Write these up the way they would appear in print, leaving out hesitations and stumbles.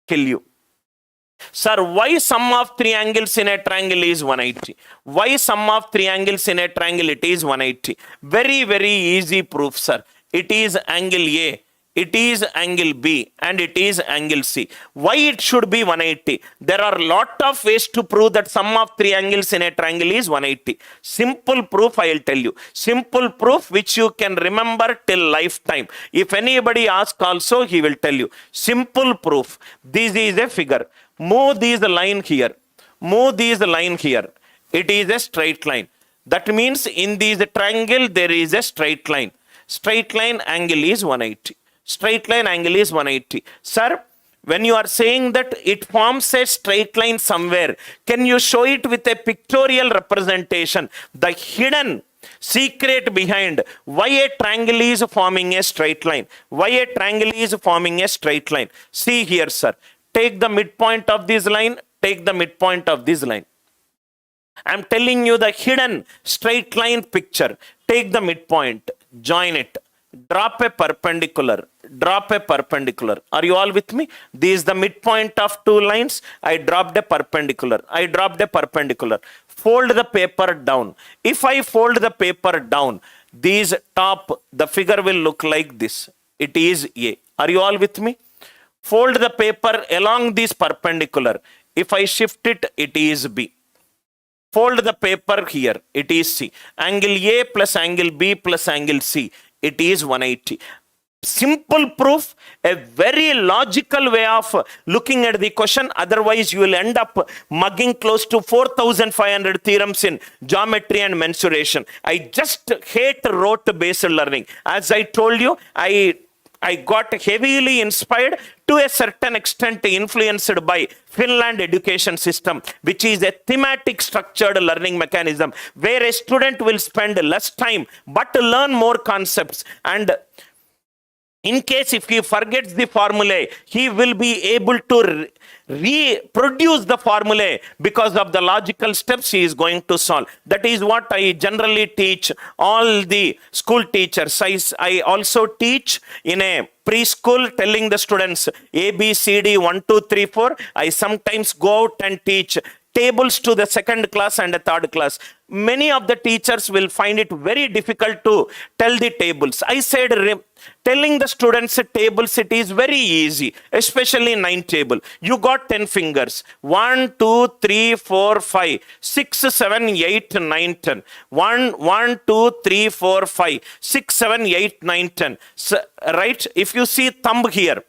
kill you. Sir, why sum of three angles in a triangle is 180? Why sum of three angles in a triangle it is 180? Very, very easy proof, sir. It is angle A, it is angle B, and it is angle C. Why it should be 180? There are a lot of ways to prove that sum of three angles in a triangle is 180. Simple proof I will tell you. Simple proof which you can remember till lifetime. If anybody asks also, he will tell you. Simple proof. This is a figure. Move this line here. Move this line here. It is a straight line. That means in this triangle there is a straight line. Straight line angle is 180. Straight line angle is 180. Sir, when you are saying that it forms a straight line somewhere, can you show it with a pictorial representation? The hidden secret behind why a triangle is forming a straight line. Why a triangle is forming a straight line. See here, sir. Take the midpoint of this line. Take the midpoint of this line. I am telling you the hidden straight line picture. Take the midpoint. Join it. Drop a perpendicular. Drop a perpendicular. Are you all with me? This is the midpoint of two lines. I dropped a perpendicular. I dropped a perpendicular. Fold the paper down. If I fold the paper down, this top, the figure will look like this. It is A. Are you all with me? Fold the paper along this perpendicular. If I shift it, it is B. Fold the paper here. It is C. Angle A plus angle B plus angle C. It is 180. Simple proof, a very logical way of looking at the question. Otherwise, you will end up mugging close to 4,500 theorems in geometry and mensuration. I just hate rote-based learning. As I told you, I got heavily inspired, to a certain extent influenced by Finland education system, which is a thematic structured learning mechanism where a student will spend less time but learn more concepts. And in case if he forgets the formulae, he will be able to reproduce the formulae because of the logical steps he is going to solve. That is what I generally teach all the school teachers. I also teach in a preschool, telling the students A, B, C, D, 1, 2, 3, 4. I sometimes go out and teach tables to the second class and the third class. Many of the teachers will find it very difficult to tell the tables. I said, telling the students tables, it is very easy, especially 9 table. You got 10 fingers. 1, 2, 3, 4, 5, 6, 7, 8, 9, 10. 1, 2, 3, 4, 5, 6, 7, 8, 9, 10. So, right? If you see thumb here,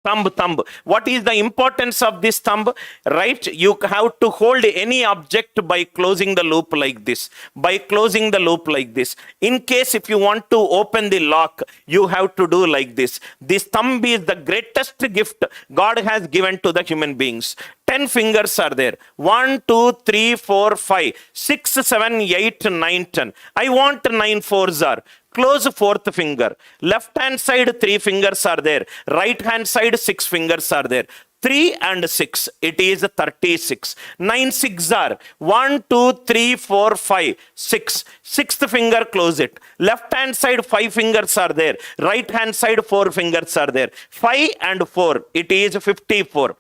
thumb. What is the importance of this thumb? Right? You have to hold any object by closing the loop like this. By closing the loop like this. In case if you want to open the lock, you have to do like this. This thumb is the greatest gift God has given to the human beings. 10 fingers are there. 1, 2, 3, 4, 5, 6, 7, 8, 9, 10. I want 9 fours are. Close fourth finger. Left hand side 3 fingers are there. Right hand side 6 fingers are there. 3 and 6. It is 36. 9 6 are 1, 2, 3, 4, 5, 6. Sixth finger, close it. Left hand side 5 fingers are there. Right hand side 4 fingers are there. 5 and 4. It is 54.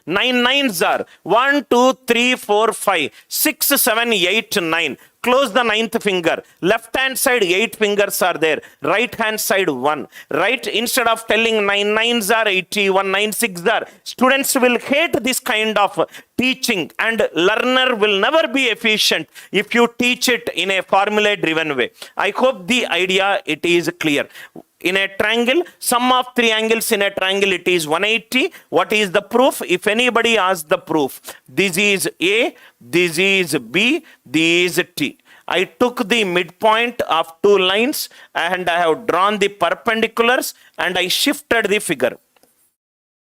9 nines are 1, 2, 3, 4, 5, 6, 7, 8, 9. Close the 9th finger. Left hand side 8 fingers are there. Right hand side 1. Right? Instead of telling 9 nines are 81, 9 6 are. Students will hate this kind of teaching, and learner will never be efficient if you teach it in a formula driven way. I hope the idea it is clear. In a triangle, sum of 3 angles in a triangle, it is 180. What is the proof? If anybody asks the proof, this is A, this is B, this is T. I took the midpoint of 2 lines and I have drawn the perpendiculars and I shifted the figure.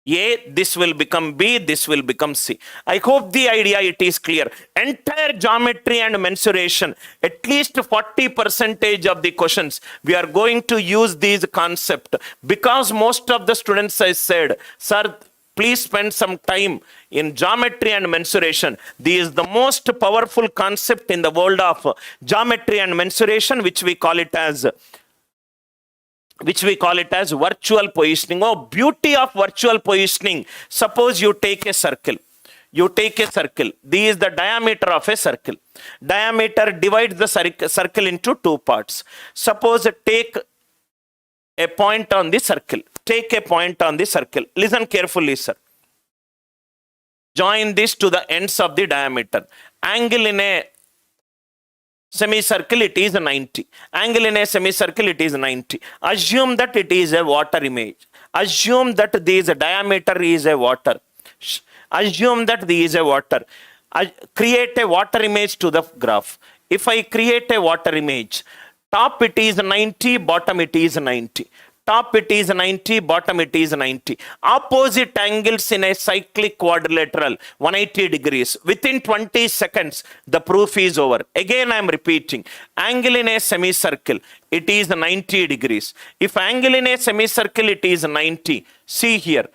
A, this will become B, this will become C. I hope the idea it is clear. Entire geometry and mensuration, at least 40% of the questions, we are going to use these concepts, because most of the students I said, sir, please spend some time in geometry and mensuration. This is the most powerful concept in the world of geometry and mensuration, which we call it as which we call it as virtual positioning. Oh, beauty of virtual positioning. Suppose you take a circle. You take a circle. This is the diameter of a circle. Diameter divides the circle into two parts. Suppose take a point on the circle. Take a point on the circle. Listen carefully, sir. Join this to the ends of the diameter. Angle in a semicircle, it is 90. Angle in a semicircle, it is 90. Assume that it is a water image. Assume that this diameter is a water. Assume that this is a water. Create a water image to the graph. If I create a water image, top it is 90, bottom it is 90. Top it is 90, bottom it is 90. Opposite angles in a cyclic quadrilateral, 180 degrees. Within 20 seconds, the proof is over. Again, I am repeating. Angle in a semicircle, it is 90 degrees. If angle in a semicircle, it is 90. See here.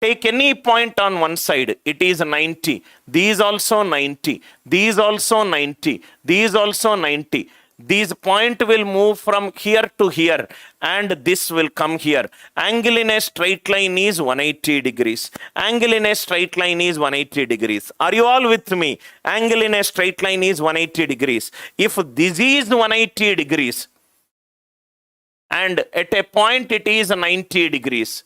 Take any point on one side, it is 90. These also 90. These also 90. These also 90. This point will move from here to here and this will come here. Angle in a straight line is 180 degrees. Angle in a straight line is 180 degrees. Are you all with me? Angle in a straight line is 180 degrees. If this is 180 degrees and at a point it is 90 degrees,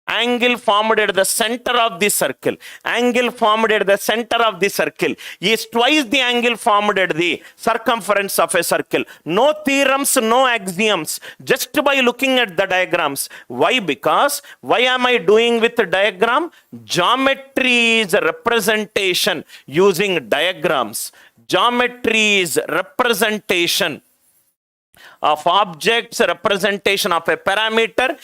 angle formed at the center of the circle, angle formed at the center of the circle is twice the angle formed at the circumference of a circle. No theorems, no axioms, just by looking at the diagrams. Why? Because why am I doing with the diagram? Geometry is a representation using diagrams. Geometry is representation of objects, representation of a parameter.